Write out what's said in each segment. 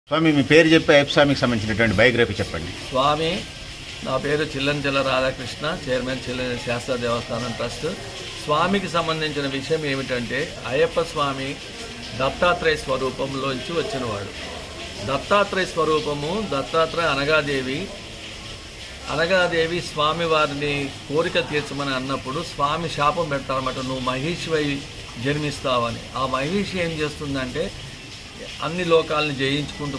స్వామి మీ పేరు చెప్పి అయ్యప్ప స్వామికి సంబంధించినటువంటి బయోగ్రఫీ చెప్పండి. స్వామి నా పేరు చిల్లంచెల్ల రాధాకృష్ణ, చైర్మన్ చిల్లని శాస్త్ర దేవస్థానం ట్రస్ట్. స్వామికి సంబంధించిన విషయం ఏమిటంటే అయ్యప్ప స్వామి దత్తాత్రేయ స్వరూపంలోంచి వచ్చినవాడు. దత్తాత్రేయ స్వరూపము దత్తాత్రేయ అనగాదేవి స్వామివారిని కోరిక తీర్చమని అన్నప్పుడు స్వామి శాపం పెడతారన్నమాట, నువ్వు మహిషివై జన్మిస్తావని. ఆ మహిషి ఏం చేస్తుందంటే అన్ని లోకాలను జయించుకుంటూ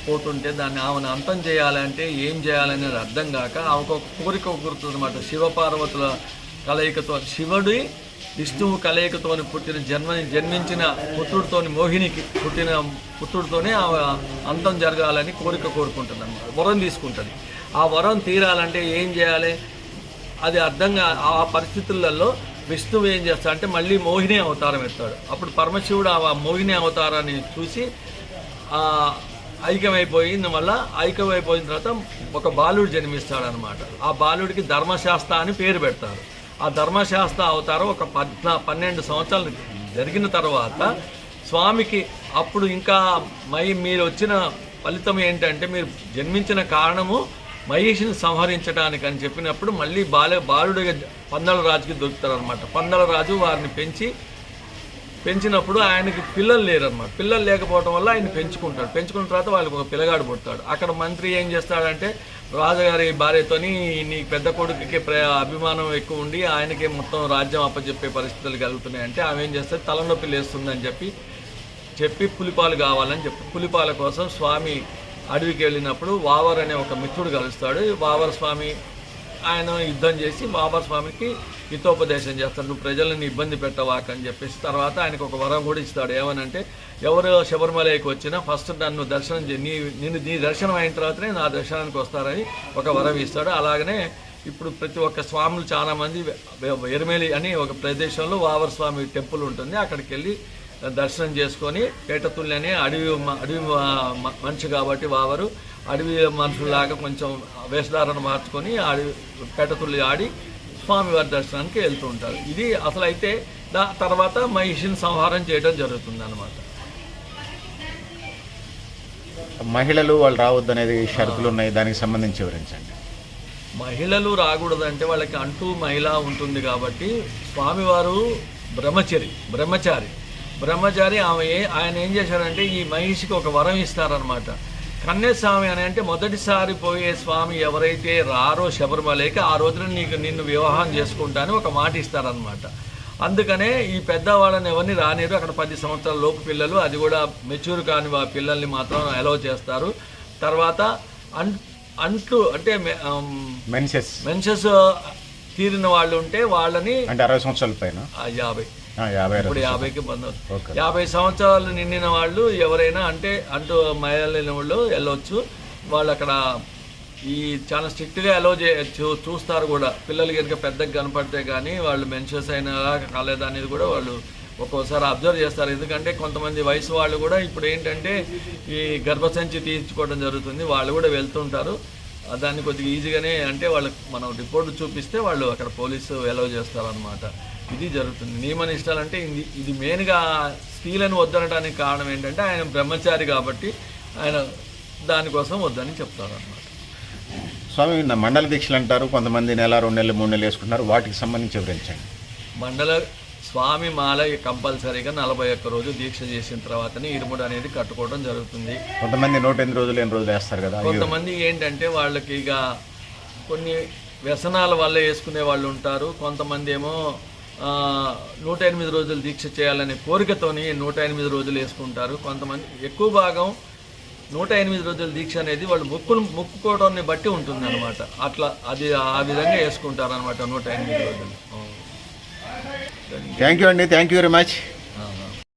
పోతుంటే దాన్ని ఆమెను అంతం చేయాలంటే ఏం చేయాలనేది అర్థం కాక ఆమె ఒక కోరిక గుర్తుందన్నమాట. శివపార్వతుల కలయికతో, శివుడి విష్ణువు కలయికతోని జన్మించిన పుత్రుడితోని, మోహినికి పుట్టిన పుత్రుడితోనే ఆమె అంతం జరగాలని కోరుకుంటుంది అన్నమాట. వరం తీసుకుంటుంది. ఆ వరం తీరాలంటే ఏం చేయాలి అది అర్థంగా ఆ పరిస్థితులలో విష్ణువు ఏం చేస్తాడంటే మళ్ళీ మోహిని అవతారం ఎత్తాడు. అప్పుడు పరమశివుడు ఆ మోహిని అవతారాన్ని చూసి ఐక్యమైపోయిన తర్వాత ఒక బాలుడు జన్మిస్తాడనమాట. ఆ బాలుడికి ధర్మశాస్త్ర అని పేరు పెడతారు. ఆ ధర్మశాస్త్ర అవతారం ఒక 12 సంవత్సరాలు జరిగిన తర్వాత స్వామికి అప్పుడు ఇంకా మీరు వచ్చిన ఫలితం ఏంటంటే మీరు జన్మించిన కారణము మహిషిని సంహరించడానికి అని చెప్పినప్పుడు మళ్ళీ బాలుడిగా పందల రాజుకి దొరుకుతారనమాట. పందల రాజు వారిని పెంచినప్పుడు ఆయనకి పిల్లలు లేరనమాట. పిల్లలు లేకపోవడం వల్ల ఆయన పెంచుకున్న తర్వాత వాళ్ళకి ఒక పిల్లగాడు పుడతాడు. అక్కడ మంత్రి ఏం చేస్తాడంటే రాజుగారి భార్యతోని నీ పెద్ద కొడుకుకి అభిమానం ఎక్కువ ఉండి ఆయనకే మొత్తం రాజ్యం అప్పచెప్పే పరిస్థితులు కలుగుతున్నాయంటే ఆమె ఏం చేస్తే తలనొప్పి లేస్తుందని చెప్పి పులిపాలు కావాలని పులిపాల కోసం స్వామి అడవికి వెళ్ళినప్పుడు వావర్ అనే ఒక మిత్రుడు కలుస్తాడు. వావర్ స్వామి ఆయన యుద్ధం చేసి వావర్ స్వామికి హితోపదేశం చేస్తాడు, నువ్వు ప్రజలను ఇబ్బంది పెట్టవాకని చెప్పేసి. తర్వాత ఆయనకు ఒక వరం కూడా ఇస్తాడు. ఏమనంటే ఎవరు శబరిమలకి వచ్చినా ఫస్ట్ నన్ను దర్శనం నీ దర్శనం అయిన తర్వాతనే నా దర్శనానికి వస్తారని ఒక వరం ఇస్తాడు. అలాగనే ఇప్పుడు ప్రతి ఒక్క స్వాములు చాలామంది ఎరుమేలి అని ఒక ప్రదేశంలో వావర్ స్వామి టెంపుల్ ఉంటుంది. అక్కడికి వెళ్ళి దర్శనం చేసుకొని పేటతుల్లి అనే అడవి మనిషి కాబట్టి వావరు అడవి మనుషుల్లాగా కొంచెం వేషధారణ మార్చుకొని పేటతుల్లి ఆడి స్వామివారి దర్శనానికి వెళ్తూ ఉంటారు. ఇది అసలు అయితే తర్వాత మహిషిని సంహారం చేయడం జరుగుతుంది అన్నమాట. మహిళలు వాళ్ళు రావద్దు అనేది షరతులు ఉన్నాయి, దానికి సంబంధించి వివరించండి. మహిళలు రాకూడదంటే వాళ్ళకి అంటూ మహిళ ఉంటుంది కాబట్టి స్వామివారు బ్రహ్మచారి ఆయన ఏం చేశారంటే ఈ మహిషికి ఒక వరం ఇస్తారనమాట. కన్యాస్వామి అని అంటే మొదటిసారి పోయే స్వామి ఎవరైతే రారో శబరిమలకి ఆ రోజున నిన్ను వివాహం చేసుకుంటానని ఒక మాట ఇస్తారనమాట. అందుకనే ఈ పెద్దవాళ్ళని ఎవరిని రానిరు. అక్కడ 10 సంవత్సరాల లోపు పిల్లలు, అది కూడా మెచ్యూర్ కాని పిల్లల్ని మాత్రం అలౌ చేస్తారు. తర్వాత అంట్లు అంటే మెన్సెస్ తీరిన వాళ్ళు ఉంటే వాళ్ళని అంటే 60 సంవత్సరాల పైన 50కి బంధం 50 సంవత్సరాలు నిండిన వాళ్ళు ఎవరైనా అంటే మహిళలైన వాళ్ళు వెళ్ళొచ్చు. వాళ్ళు అక్కడ చాలా స్ట్రిక్ట్గా అలో చూస్తారు కూడా. పిల్లలు కనుక పెద్దగా కనపడితే కానీ వాళ్ళు మెన్సెస్ అయినా కాలేదా అనేది కూడా వాళ్ళు ఒక్కోసారి అబ్జర్వ్ చేస్తారు. ఎందుకంటే కొంతమంది వయసు వాళ్ళు కూడా ఇప్పుడు ఏంటంటే ఈ గర్భసంచి తీర్చుకోవడం జరుగుతుంది, వాళ్ళు కూడా వెళ్తుంటారు. దాన్ని కొద్దిగా ఈజీగానే అంటే వాళ్ళకి మనం రిపోర్ట్ చూపిస్తే వాళ్ళు అక్కడ పోలీసు అలౌ చేస్తారనమాట. ఇది జరుగుతుంది. నియమ నిష్టాలంటే ఇది మెయిన్గా స్త్రీలను వద్దనడానికి కారణం ఏంటంటే ఆయన బ్రహ్మచారి కాబట్టి ఆయన దానికోసం వద్దని చెప్తారు అన్నమాట. స్వామి మండల దీక్షలు అంటారు, కొంతమంది నెల 2 నెలలు 3 నెలలు వేసుకుంటున్నారు, వాటికి సంబంధించి వివరించండి. స్వామి మాల కంపల్సరీగా 41 రోజు దీక్ష చేసిన తర్వాతనే ఇరుముడు అనేది కట్టుకోవడం జరుగుతుంది. కొంతమంది 108 రోజులు 8 రోజులు వేస్తారు కదా. కొంతమంది ఏంటంటే వాళ్ళకి ఇక కొన్ని వ్యసనాల వల్ల వేసుకునే వాళ్ళు ఉంటారు. కొంతమంది ఏమో 108 రోజులు దీక్ష చేయాలనే కోరికతోని 108 రోజులు వేసుకుంటారు. కొంతమంది ఎక్కువ భాగం 108 రోజుల దీక్ష అనేది వాళ్ళు మొక్కుకోవడాన్ని బట్టి ఉంటుంది అనమాట. అట్లా అది ఆ విధంగా వేసుకుంటారు అనమాట 108 రోజులు. థ్యాంక్ యూ అండి, థ్యాంక్ యూ వెరీ మచ్.